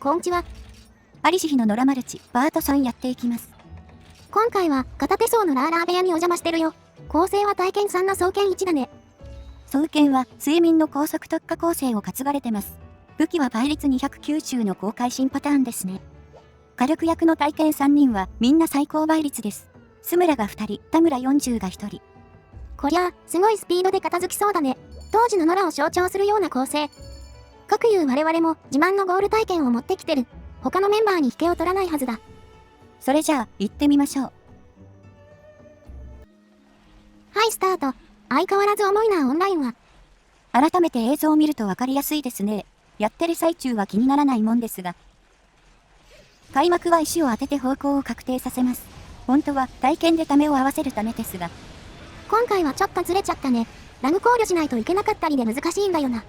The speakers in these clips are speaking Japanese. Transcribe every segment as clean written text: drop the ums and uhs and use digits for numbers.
こんにちは。アリシヒの野良マルチ、パート3やっていきます。今回は片手層のラーラー部屋にお邪魔してるよ。構成は体験3の双剣1だね。双剣は睡眠の高速特化構成を担がれてます。武器は倍率290の高会心パターンですね。火力役の体験3人はみんな最高倍率です。スムラが2人、田村40が1人。こりゃ、すごいスピードで片付きそうだね。当時の野良を象徴するような構成。かくいう我々も自慢のゴール体験を持ってきてる。他のメンバーに引けを取らないはずだ。それじゃあ、行ってみましょう。はい、スタート。相変わらず重いな、オンラインは。改めて映像を見るとわかりやすいですね。やってる最中は気にならないもんですが。開幕は石を当てて方向を確定させます。本当は体験でためを合わせるためですが。今回はちょっとずれちゃったね。ラグ考慮しないといけなかったりで難しいんだよな。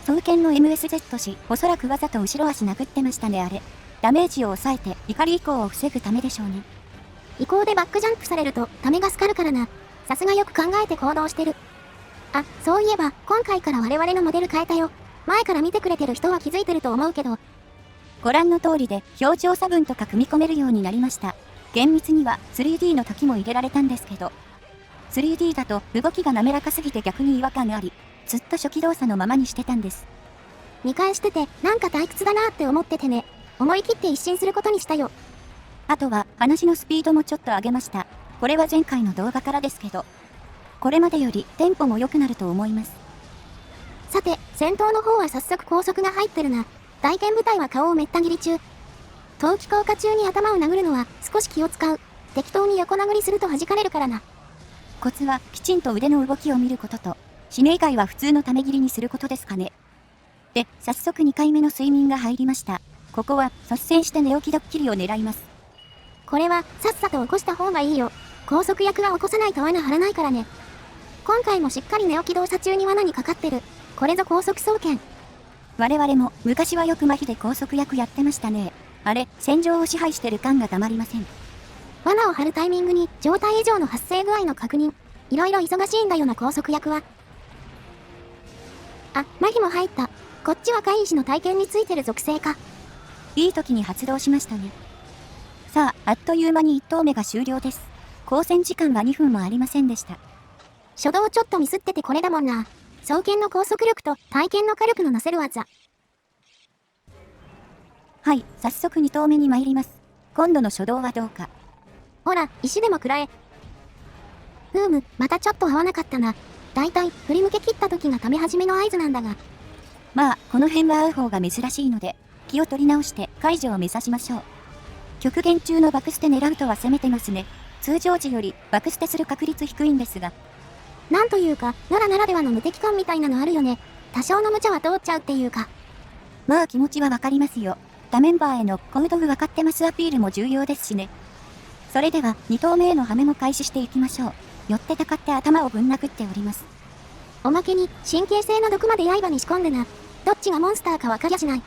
双剣の MSZ し、おそらくわざと後ろ足殴ってましたねあれ。ダメージを抑えて怒り移行を防ぐためでしょうね。移行でバックジャンプされるとためがスカるからな。さすがよく考えて行動してる。あ、そういえば今回から我々のモデル変えたよ。前から見てくれてる人は気づいてると思うけど。ご覧の通りで表情差分とか組み込めるようになりました。厳密には 3D の時も入れられたんですけど、3D だと動きが滑らかすぎて逆に違和感があり、ずっと初期動作のままにしてたんです。見返しててなんか退屈だなって思っててね。思い切って一新することにしたよ。あとは話のスピードもちょっと上げました。これは前回の動画からですけど、これまでよりテンポも良くなると思います。さて、戦闘の方は早速高速が入ってるな。体験部隊は顔をめった切り中。投機効果中に頭を殴るのは少し気を使う。適当に横殴りすると弾かれるからな。コツはきちんと腕の動きを見ることと、締め以外は普通のため切りにすることですかね。で、早速2回目の睡眠が入りました。ここは率先して寝起きドッキリを狙います。これはさっさと起こした方がいいよ。高速役は起こさないと罠張らないからね。今回もしっかり寝起き動作中に罠にかかってる。これぞ高速双剣。我々も昔はよく麻痺で高速役やってましたね。あれ、戦場を支配してる感がたまりません。罠を張るタイミングに状態異常の発生具合の確認。いろいろ忙しいんだよな高速役は。あ、麻痺も入った。こっちは怪異士の体験についてる属性か。いい時に発動しましたね。さあ、あっという間に1投目が終了です。交戦時間は2分もありませんでした。初動ちょっとミスっててこれだもんな。双剣の高速力と体験の火力のなせる技。はい、早速2投目に参ります。今度の初動はどうか。ほら、石でも食らえ。またちょっと合わなかったな。だいたい振り向け切った時がため始めの合図なんだが。まあ、この辺は合う方が珍しいので、気を取り直して解除を目指しましょう。極限中のバクステ狙うとは攻めてますね。通常時よりバクステする確率低いんですが。なんというか、野良ならではの無敵感みたいなのあるよね。多少の無茶は通っちゃうっていうか。まあ気持ちはわかりますよ。他メンバーへのコウドフ分かってますアピールも重要ですしね。それでは2投目へのハメも開始していきましょう。寄ってたかって頭をぶん殴っております。おまけに神経性の毒まで刃に仕込んでな。どっちがモンスターか分かりゃしない。っ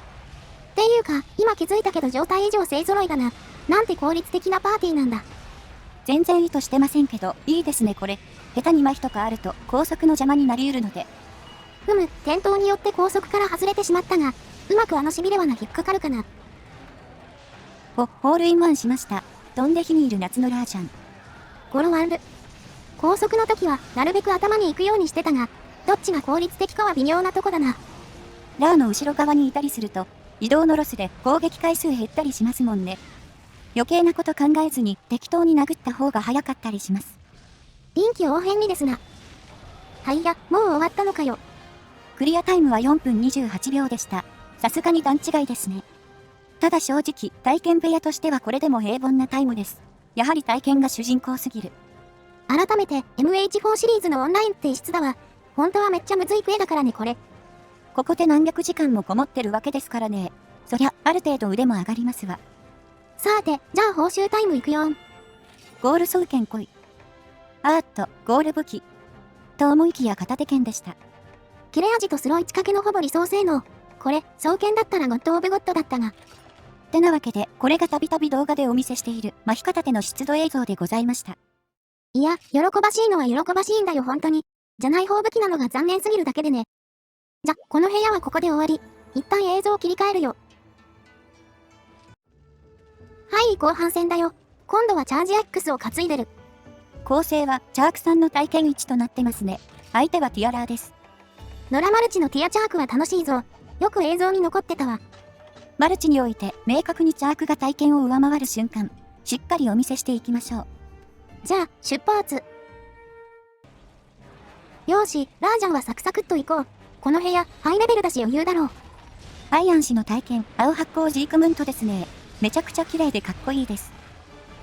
ていうか、今気づいたけど状態以上勢揃いだな。なんて効率的なパーティーなんだ。全然意図してませんけど、いいですねこれ。下手に麻痺とかあると高速の邪魔になり得るので。転倒によって高速から外れてしまったが、うまくあのしびれ罠引っかかるかな。ホールインワンしました。飛んで火にいる夏のラージャン。ゴロワンル。高速の時はなるべく頭に行くようにしてたが、どっちが効率的かは微妙なとこだな。ラーの後ろ側にいたりすると、移動のロスで攻撃回数減ったりしますもんね。余計なこと考えずに適当に殴った方が早かったりします。臨機応変にですな。はいや、もう終わったのかよ。クリアタイムは4分28秒でした。さすがに段違いですね。ただ正直、体験部屋としてはこれでも平凡なタイムです。やはり体験が主人公すぎる。改めて MH4 シリーズのオンラインって異質だわ。本当はめっちゃむずいプレイだからねこれ。ここで何百時間もこもってるわけですからね。そりゃ、ある程度腕も上がりますわ。さて、じゃあ報酬タイムいくよん。ゴール双剣来い。ゴール武器。と思いきや片手剣でした。切れ味とスロー1かけのほぼ理想性能。これ、双剣だったらゴッドオブゴッドだったが。ってなわけで、これがたびたび動画でお見せしている麻痺片手の出土映像でございました。いや、喜ばしいのは喜ばしいんだよ本当に。じゃない方武器なのが残念すぎるだけでね。じゃ、この部屋はここで終わり。一旦映像を切り替えるよ。はい、後半戦だよ。今度はチャージ X を担いでる。構成はチャークさんの体験1となってますね。相手はティアラーです。野良マルチのティアチャークは楽しいぞ。よく映像に残ってたわ。マルチにおいて明確にチャークが体験を上回る瞬間、しっかりお見せしていきましょう。じゃあ、出発。よーし、ラージャンはサクサクっと行こう。この部屋、ハイレベルだし余裕だろう。アイアン氏の体験、青発光ジークムントですね。めちゃくちゃ綺麗でかっこいいです。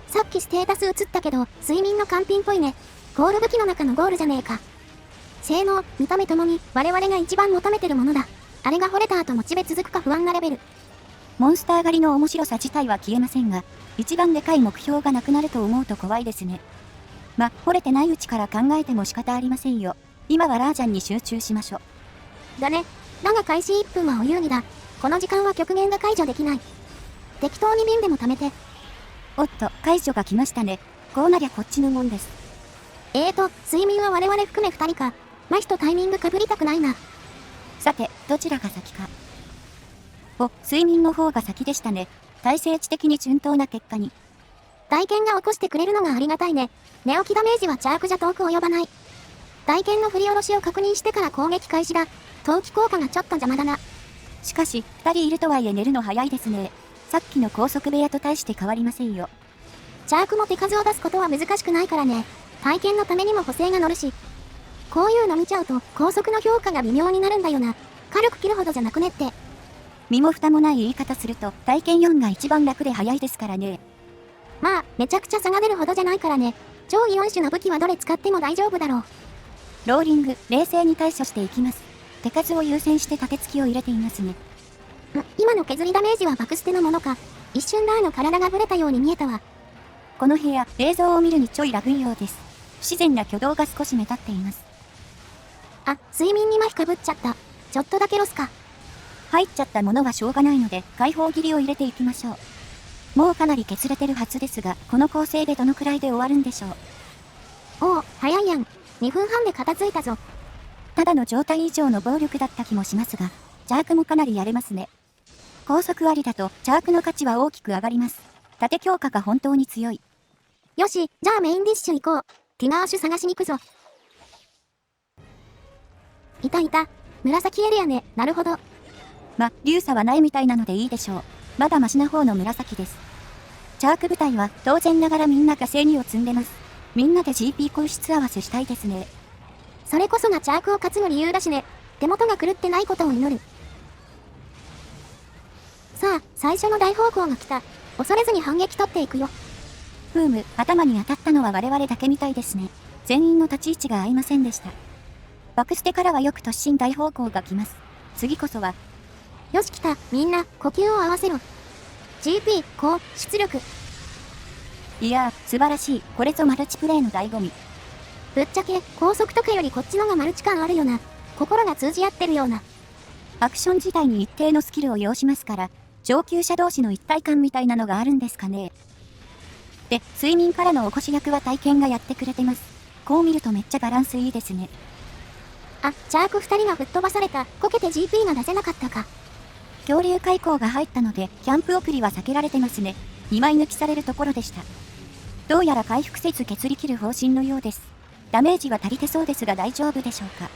さっきステータス映ったけど、睡眠の完品っぽいね。ゴール武器の中のゴールじゃねえか。性能、見た目ともに我々が一番求めてるものだ。あれが掘れた後モチベ続くか不安なレベル。モンスター狩りの面白さ自体は消えませんが、一番でかい目標がなくなると思うと怖いですね。掘れてないうちから考えても仕方ありませんよ。今はラージャンに集中しましょう。だね。だが開始1分はお有利だ。この時間は極限が解除できない。適当に瓶でも貯めて。おっと、解除が来ましたね。こうなりゃこっちのもんです。睡眠は我々含め2人か。麻痺とタイミングかぶりたくないな。さて、どちらが先か。睡眠の方が先でしたね。体制値的に順当な結果に。体験が起こしてくれるのがありがたいね。寝起きダメージはチャークじゃ遠く及ばない。体験の振り下ろしを確認してから攻撃開始だ。投機効果がちょっと邪魔だな。しかし、2人いるとはいえ寝るの早いですね。さっきの高速部屋と大して変わりませんよ。チャークも手数を出すことは難しくないからね。体験のためにも補正が乗るし。こういうの見ちゃうと高速の評価が微妙になるんだよな。火力切るほどじゃなくねって。身も蓋もない言い方すると、体験4が一番楽で早いですからね。まあ、めちゃくちゃ差が出るほどじゃないからね。上位4種の武器はどれ使っても大丈夫だろう。ローリング、冷静に対処していきます。手数を優先して盾突きを入れていますね。今の削りダメージは爆捨てのものか。一瞬ラーの体がブレたように見えたわ。この部屋、映像を見るにちょいラグいようです。不自然な挙動が少し目立っています。睡眠に麻痺かぶっちゃった。ちょっとだけロスか。入っちゃったものはしょうがないので、解放切りを入れていきましょう。もうかなり削れてるはずですが、この構成でどのくらいで終わるんでしょう。おお、早いやん。2分半で片付いたぞ。ただの状態以上の暴力だった気もしますが、チャークもかなりやれますね。高速ありだと、チャークの価値は大きく上がります。盾強化が本当に強い。よし、じゃあメインディッシュ行こう。ティガーシュ探しに行くぞ。いたいた。紫エリアね。なるほど。流差はないみたいなのでいいでしょう。まだマシな方の紫です。チャーク部隊は当然ながらみんな火星2を積んでます。みんなで GP 個室合わせしたいですね。それこそがチャークを担ぐ理由だしね。手元が狂ってないことを祈る。さあ、最初の大方向が来た。恐れずに反撃取っていくよ。頭に当たったのは我々だけみたいですね。全員の立ち位置が合いませんでした。爆捨てからはよく突進大方向が来ます。次こそは。よし来た。みんな、呼吸を合わせろ。GP、高、出力。いやー、素晴らしい。これぞマルチプレイの醍醐味。ぶっちゃけ、高速とかよりこっちのがマルチ感あるよな。心が通じ合ってるような。アクション自体に一定のスキルを要しますから、上級者同士の一体感みたいなのがあるんですかね。で、睡眠からの起こし役は体験がやってくれてます。こう見るとめっちゃバランスいいですね。チャーク2人が吹っ飛ばされた。こけて GP が出せなかったか。恐竜開口が入ったので、キャンプ送りは避けられてますね。2枚抜きされるところでした。どうやら回復せず削り切る方針のようです。ダメージは足りてそうですが大丈夫でしょうか。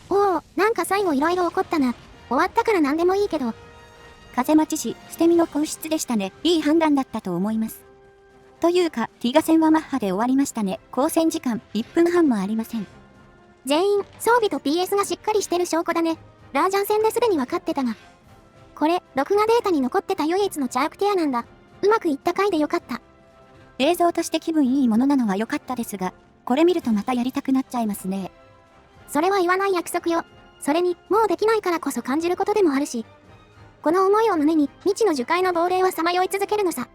おお、なんか最後いろいろ起こったな。終わったから何でもいいけど。風待ちし、捨て身の放出でしたね。いい判断だったと思います。というか、ティガ戦はマッハで終わりましたね。交戦時間1分半もありません。全員、装備と PS がしっかりしてる証拠だね。ラージャン戦ですでに分かってたが。これ、録画データに残ってた唯一のチャークティアなんだ。うまくいった回でよかった。映像として気分いいものなのは良かったですが、これ見るとまたやりたくなっちゃいますね。それは言わない約束よ。それに、もうできないからこそ感じることでもあるし。この思いを胸に、未知の樹海の亡霊はさまよい続けるのさ。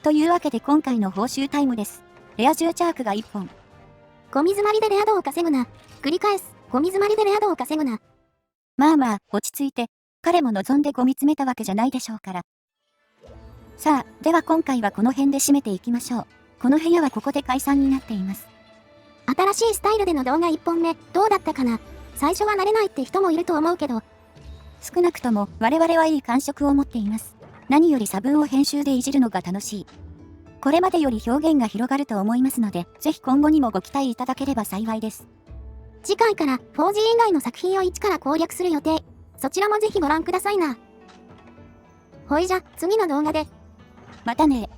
というわけで今回の報酬タイムです。レア10チャークが1本。ゴミ詰まりでレア度を稼ぐな。繰り返す。ゴミ詰まりでレア度を稼ぐな。まあまあ、落ち着いて。彼も望んでゴミ詰めたわけじゃないでしょうから。さあ、では今回はこの辺で締めていきましょう。この部屋はここで解散になっています。新しいスタイルでの動画1本目、どうだったかな。最初は慣れないって人もいると思うけど。少なくとも我々はいい感触を持っています。何より差分を編集でいじるのが楽しい。これまでより表現が広がると思いますので、ぜひ今後にもご期待いただければ幸いです。次回から 4G 以外の作品を一から攻略する予定。そちらもぜひご覧くださいな。ほいじゃ、次の動画で。またね。